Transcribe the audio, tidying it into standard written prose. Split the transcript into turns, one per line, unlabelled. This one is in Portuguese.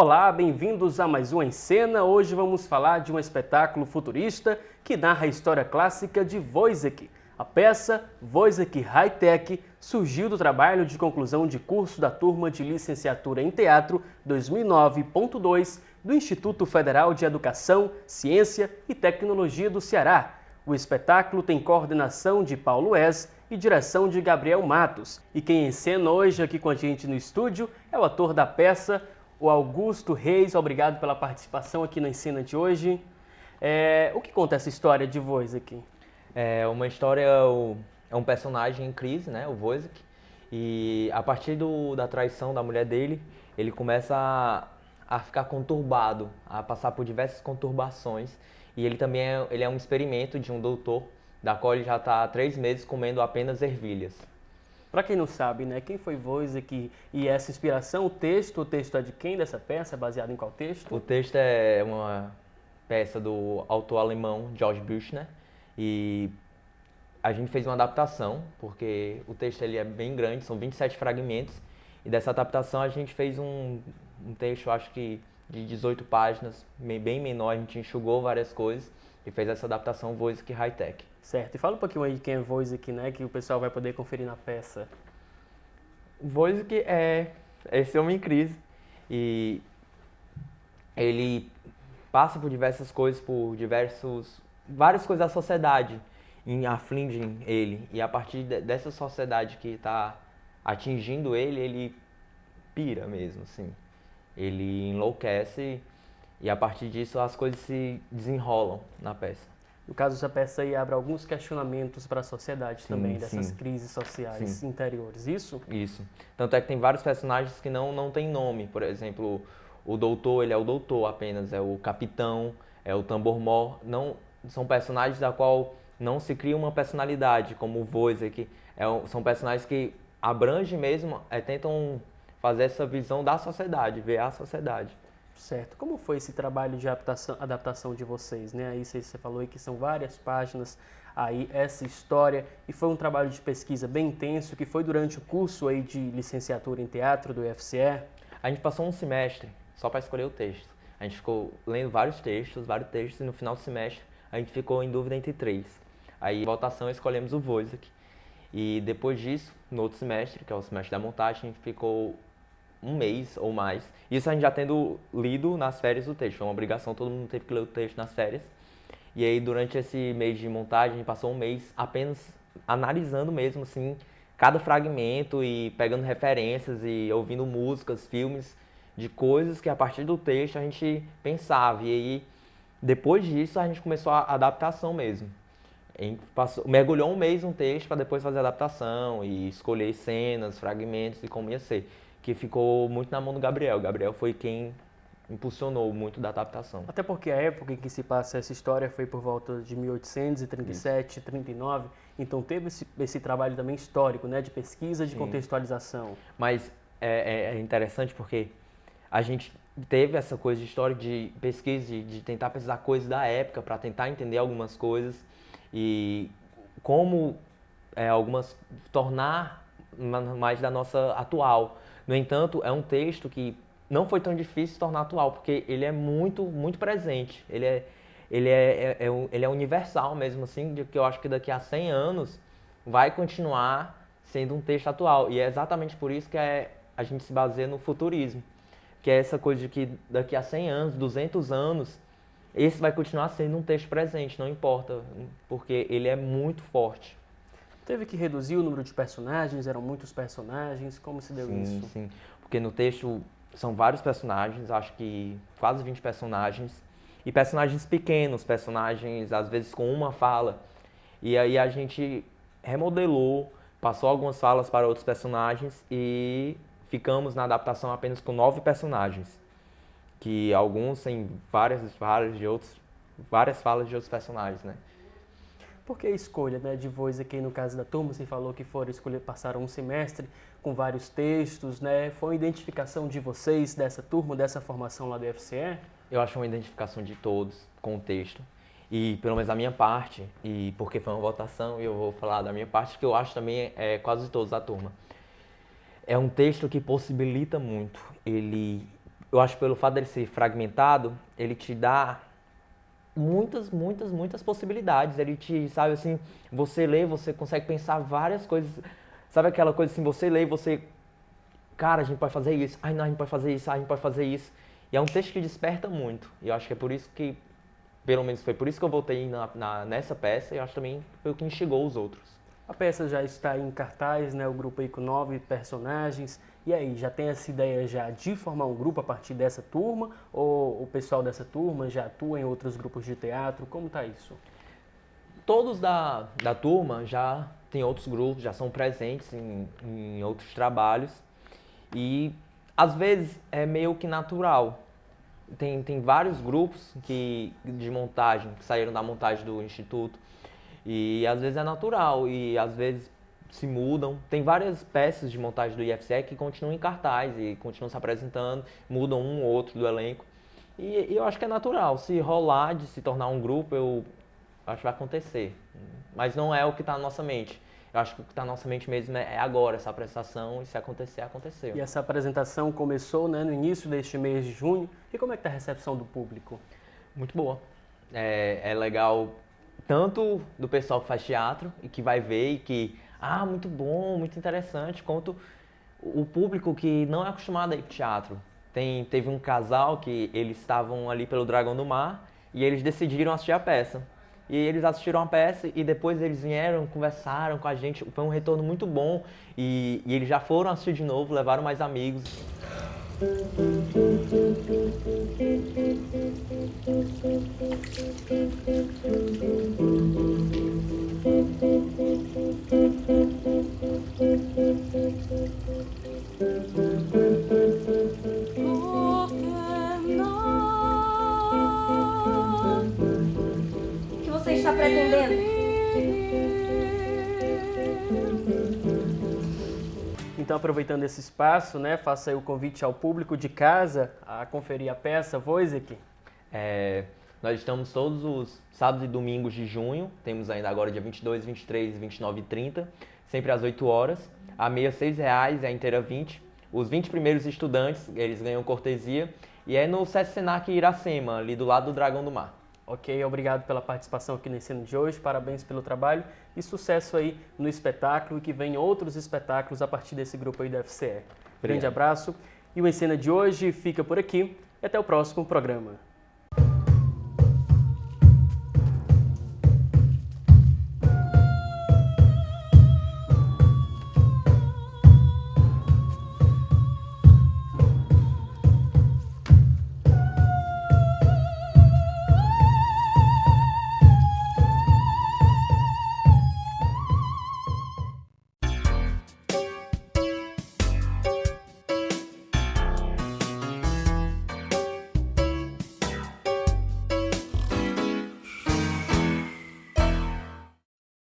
Olá, bem-vindos a mais um Em Cena. Hoje vamos falar de um espetáculo futurista que narra a história clássica de Woyzeck. A peça Woyzeck High-Tech surgiu do trabalho de conclusão de curso da turma de licenciatura em teatro 2009.2 do Instituto Federal de Educação, Ciência e Tecnologia do Ceará. O espetáculo tem coordenação de Paulo Wes e direção de Gabriel Matos. E quem encena hoje aqui com a gente no estúdio é o ator da peça, o Augusto Reis. Obrigado pela participação aqui na Encena de hoje. O que conta essa história de Woyzeck?
É uma história, é um personagem em crise, né, o Woyzeck, e a partir da traição da mulher dele, ele começa a ficar conturbado, a passar por diversas conturbações, e ele também ele é um experimento de um doutor, da qual ele já está há 3 meses comendo apenas ervilhas.
Para quem não sabe, né, quem foi Woyzeck e essa inspiração, o texto é de quem dessa peça? É baseado em qual texto?
O texto é uma peça do autor alemão Georg Büchner, e a gente fez uma adaptação, porque o texto ele é bem grande, são 27 fragmentos, e dessa adaptação a gente fez um texto, acho que de 18 páginas, bem menor, a gente enxugou várias coisas e fez essa adaptação Woyzeck High-Tech.
Certo, e fala um pouquinho aí de quem é Woyzeck, né, que o pessoal vai poder conferir na peça.
Woyzeck é esse homem em crise, e ele passa por diversas coisas, várias coisas da sociedade afligem ele, e a partir dessa sociedade que está atingindo ele, ele pira mesmo, assim. Ele enlouquece e a partir disso as coisas se desenrolam na peça.
No caso, essa peça aí abre alguns questionamentos para a sociedade também, dessas
sim.
crises sociais
Sim.
interiores, isso?
Isso. Tanto é que tem vários personagens que não têm nome. Por exemplo, o doutor, ele é o doutor apenas, é o capitão, é o tambor-mor. Não, são personagens da qual não se cria uma personalidade, como o Woyzeck. São personagens que abrangem mesmo, tentam fazer essa visão da sociedade, ver a sociedade.
Certo. Como foi esse trabalho de adaptação de vocês, né? Aí você falou aí que são várias páginas aí essa história, e foi um trabalho de pesquisa bem intenso que foi durante o curso aí de licenciatura em teatro do UFCE.
A gente passou um semestre só para escolher o texto. A gente ficou lendo vários textos, e no final do semestre a gente ficou em dúvida entre 3. Aí, em votação, escolhemos o Woyzeck. E depois disso, no outro semestre, que é o semestre da montagem, a gente ficou 1 mês ou mais. Isso a gente já tendo lido nas férias o texto. Foi uma obrigação, todo mundo teve que ler o texto nas férias. E aí, durante esse mês de montagem, a gente passou 1 mês apenas analisando mesmo, assim, cada fragmento e pegando referências e ouvindo músicas, filmes, de coisas que a partir do texto a gente pensava. E aí, depois disso, a gente começou a adaptação mesmo. A gente mergulhou 1 mês no texto para depois fazer a adaptação e escolher cenas, fragmentos e como ia ser. Que ficou muito na mão do Gabriel. O Gabriel foi quem impulsionou muito da adaptação.
Até porque a época em que se passa essa história foi por volta de 1837, 39, então teve esse trabalho também histórico, né, de pesquisa, de contextualização.
Mas é interessante porque a gente teve essa coisa de história, de pesquisa, de tentar pesquisar coisas da época para tentar entender algumas coisas e como algumas tornar mais da nossa atual. No entanto, é um texto que não foi tão difícil se tornar atual, porque ele é muito, muito presente. Ele é universal mesmo, assim, de que eu acho que daqui a 100 anos vai continuar sendo um texto atual. E é exatamente por isso que a gente se baseia no futurismo, que é essa coisa de que daqui a 100 anos, 200 anos, esse vai continuar sendo um texto presente, não importa, porque ele é muito forte.
Teve que reduzir o número de personagens, eram muitos personagens, como se deu isso?
Sim, porque no texto são vários personagens, acho que quase 20 personagens, e personagens pequenos, personagens às vezes com uma fala, e aí a gente remodelou, passou algumas falas para outros personagens e ficamos na adaptação apenas com 9 personagens, que alguns têm várias falas de outros personagens, né?
Por que a escolha, né, de Woyzeck aí no caso da turma? Você falou que passaram um semestre com vários textos, né? Foi uma identificação de vocês, dessa turma, dessa formação lá do UFCE?
Eu acho uma identificação de todos com o texto. E pelo menos da minha parte, e porque foi uma votação, e eu vou falar da minha parte, que eu acho também quase todos da turma. É um texto que possibilita muito. Ele eu acho que pelo fato dele ser fragmentado, ele te dá muitas possibilidades. Ele te, sabe assim, você lê, você consegue pensar várias coisas. Sabe aquela coisa assim, você lê e você, cara, a gente pode fazer isso, ai não, a gente pode fazer isso, ai, a gente pode fazer isso. E é um texto que desperta muito. E eu acho que é por isso que, pelo menos foi por isso que eu voltei nessa peça, e eu acho também foi o que instigou os outros.
A peça já está em cartaz, né? O grupo aí com 9 personagens. E aí, já tem essa ideia já de formar um grupo a partir dessa turma? Ou o pessoal dessa turma já atua em outros grupos de teatro? Como tá isso?
Todos da turma já têm outros grupos, já são presentes em outros trabalhos. E às vezes é meio que natural. Tem vários grupos de montagem, que saíram da montagem do Instituto. E às vezes é natural e às vezes se mudam. Tem várias peças de montagem do IFCE que continuam em cartaz e continuam se apresentando, mudam um ou outro do elenco. E eu acho que é natural. Se rolar de se tornar um grupo, eu acho que vai acontecer. Mas não é o que está na nossa mente. Eu acho que o que está na nossa mente mesmo é agora, essa apresentação, e se acontecer, aconteceu.
E essa apresentação começou, né, no início deste mês de junho. E como é que está a recepção do público?
Muito boa. É legal tanto do pessoal que faz teatro e que vai ver e que, muito bom, muito interessante, quanto o público que não é acostumado a ir para teatro. Teve um casal que eles estavam ali pelo Dragão do Mar e eles decidiram assistir a peça. E eles assistiram a peça e depois eles vieram, conversaram com a gente, foi um retorno muito bom e eles já foram assistir de novo, levaram mais amigos.
O que você está pretendendo?
Então, aproveitando esse espaço, né, faça aí o convite ao público de casa a conferir a peça Wojciech.
Nós estamos todos os sábados e domingos de junho, temos ainda agora dia 22, 23, 29 e 30, sempre às 8 horas. A meia R$ 6,00 e a inteira 20. Os 20 primeiros estudantes, eles ganham cortesia. E é no SESC Senac Iracema, ali do lado do Dragão do Mar.
Ok, obrigado pela participação aqui no Ensino de hoje, parabéns pelo trabalho e sucesso aí no espetáculo e que venham outros espetáculos a partir desse grupo aí do FCE. Grande abraço e o Ensino de hoje fica por aqui e até o próximo programa.